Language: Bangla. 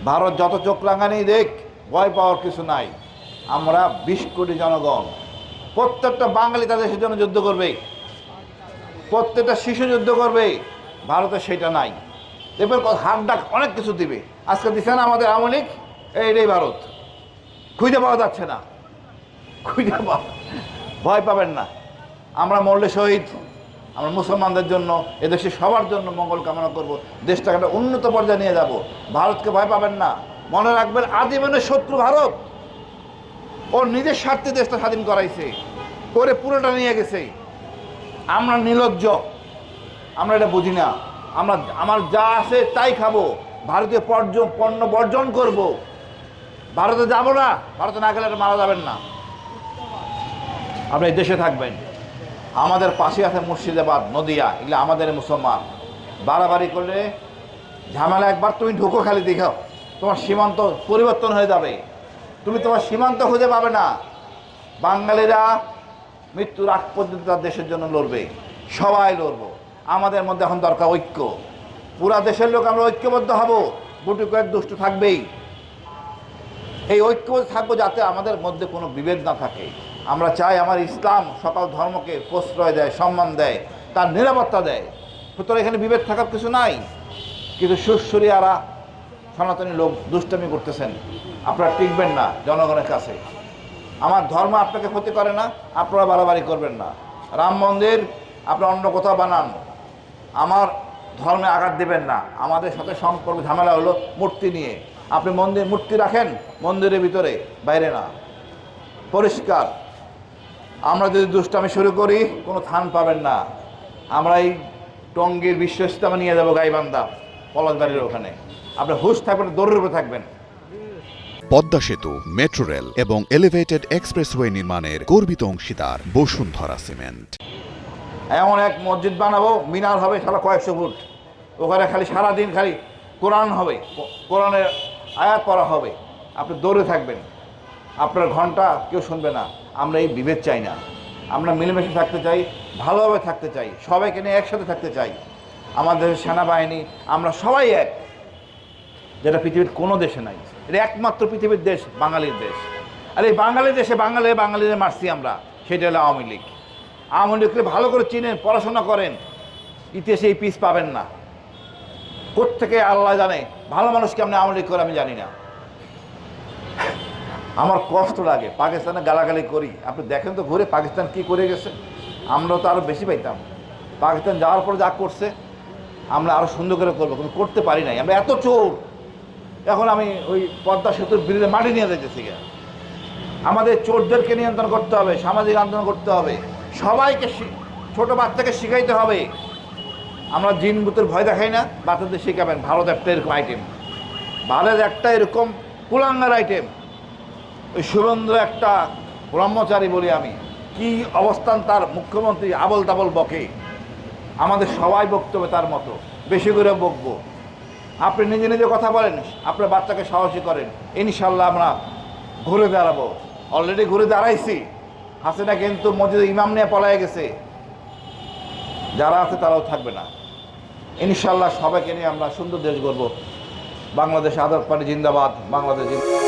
ভারত যত চোখ রাঙানি দেখ, ভয় পাওয়ার কিছু নাই। আমরা 20 কোটি জনগণ, প্রত্যেকটা বাঙালি তাদের দেশের জন্য যুদ্ধ করবে, প্রত্যেকটা শিশু যুদ্ধ করবে। ভারতে সেটা নাই। এবার হাত ডাক অনেক কিছু দিবে। আজকে দিচ্ছে না আমাদের আওয়ামী লীগ, এইটাই ভারত। খুঁজে পাওয়া যাচ্ছে না, খুঁজে পাওয়া। ভয় পাবেন না, আমরা মরলে শহীদ। আমরা মুসলমানদের জন্য, এদেশে সবার জন্য মঙ্গল কামনা করব, দেশটাকে একটা উন্নত পর্যায়ে নিয়ে যাব। ভারতকে ভয় পাবেন না। মনে রাখবেন, আজীবনের শত্রু ভারত। ওর নিজের স্বার্থে দেশটা স্বাধীন করাইছে, করে পুরোটা নিয়ে গেছে। আমরা নির্লজ্জ, আমরা এটা বুঝি না। আমার যা আছে তাই খাবো, ভারতীয় পণ্য বর্জন করব। ভারতে যাব না, ভারতে না গেলে মারা যাবেন না। আপনি এই দেশে থাকবেন। আমাদের পাশে আছে মুর্শিদাবাদ, নদিয়া, এগুলো আমাদের মুসলমান। বাড়াবাড়ি করলে ঝামেলা। একবার তুমি ঢুকো, খালি দেখাও, তোমার সীমান্ত পরিবর্তন হয়ে যাবে। তুমি তোমার সীমান্ত খুঁজে পাবে না। বাঙালিরা মৃত্যুর আগ পর্যন্ত তার দেশের জন্য লড়বে, সবাই লড়ব। আমাদের মধ্যে এখন দরকার ঐক্য। পুরা দেশের লোক আমরা ঐক্যবদ্ধ হব। গুটি কয়েক দুষ্ট থাকবেই, এই ঐক্য থাকবো যাতে আমাদের মধ্যে কোনো বিভেদ না থাকে। আমরা চাই আমার ইসলাম সকল ধর্মকে প্রশ্রয় দেয়, সম্মান দেয়, তার নিরাপত্তা দেয়। সুতরাং এখানে বিভেদ থাকার কিছু নাই। কিন্তু সুরসুরিয়ারা, সনাতনী লোক দুষ্টামি করতেছেন। আপনারা টিকবেন না জনগণের কাছে। আমার ধর্ম আপনাকে ক্ষতি করে না, আপনারা বাড়াবাড়ি করবেন না। রাম মন্দির আপনারা অন্য কোথাও বানান, আমার ধর্মে আঘাত দেবেন না। আমাদের সাথে সম্পর্ক ঝামেলা হলো মূর্তি নিয়ে। আপনি মূর্তি রাখেন মন্দিরের ভিতরে, বাইরে না, পরিষ্কার। আমরা যদি দুষ্টামি শুরু করি, কোনো থান পাবেন না। আমরা এই টঙ্গীর বিশ্ব ইস্তেমা নিয়ে যাবো, গাইবান্ধা পলাশবাড়ির ওখানে। আপনি হুশ থাকবেন, দৌড়ের উপরে থাকবেন। পদ্মা সেতু, মেট্রো রেল এবং এলিভেটেড এক্সপ্রেসওয়ে নির্মাণের গর্বিত অংশীদার বসুন্ধরা সিমেন্ট। এমন এক মসজিদ বানাবো, মিনার হবে সারা কয়েকশো ফুট। ওখানে খালি সারাদিন খালি কোরআন হবে, কোরআনের আয়াত পড়া হবে। আপনি দৌড়ে থাকবেন, আপনার ঘন্টা কেউ শুনবে না। আমরা এই বিভেদ চাই না। আমরা মিলেমিশে থাকতে চাই, ভালোভাবে থাকতে চাই, সবাইকে নিয়ে একসাথে থাকতে চাই। আমাদের সেনাবাহিনী, আমরা সবাই এক, যেটা পৃথিবীর কোনো দেশে নাই। এটা একমাত্র পৃথিবীর দেশ, বাঙালির দেশ। আর এই বাঙালি দেশে বাঙালিদের মারছি আমরা, সেটা হলো আওয়ামী লীগ। আওয়ামী লীগকে ভালো করে চিনেন, পড়াশোনা করেন, ইতিহাসে এই পিস পাবেন না। কোত্থেকে আল্লাহ জানে ভালো মানুষকে আপনি আওয়ামী লীগ করে, আমি জানি না। আমার কষ্ট লাগে, পাকিস্তানে গালাগালি করি। আপনি দেখেন তো ঘুরে পাকিস্তান কি করে গেছে। আমরাও তো আরও বেশি পাইতাম। পাকিস্তান যাওয়ার পর যা করছে, আমরা আরও সুন্দর করে করবো, কিন্তু করতে পারি নাই। আমরা এত চোর। এখন আমি ওই পদ্মা সেতুর বিরুদ্ধে মাটি নিয়ে যেতেছি। আমাদের চোরদেরকে নিয়ন্ত্রণ করতে হবে, সামাজিক আন্দোলন করতে হবে, সবাইকে, ছোট বাচ্চাকে শিখাইতে হবে। আমরা জিন ভূতের ভয় দেখাই না, বাচ্চাদের শেখাবেন। ভারত একটা এরকম আইটেম, ভারত একটা এরকম কুলাঙ্গার আইটেম। ওই শুভেন্দ্র একটা ব্রহ্মচারী বলি আমি, কি অবস্থান তার, মুখ্যমন্ত্রী আবল তাবল বকে। আমাদের সবাই বকতে হবে তার মতো, বেশি করে বকবো। আপনি নিজে নিজে কথা বলেন, আপনার বাচ্চাকে সাহসী করেন, ইনশাল্লাহ আমরা ঘুরে দাঁড়াবো। অলরেডি ঘুরে দাঁড়াইছি। হাসিনা কিন্তু মসজিদে ইমাম নিয়ে পলায় গেছে। যারা আছে তারাও থাকবে না। ইনশাল্লাহ সবাইকে নিয়ে আমরা সুন্দর দেশ গড়ব। বাংলাদেশ আজাদ পার্টি জিন্দাবাদ, বাংলাদেশ জিন্দাবাদ।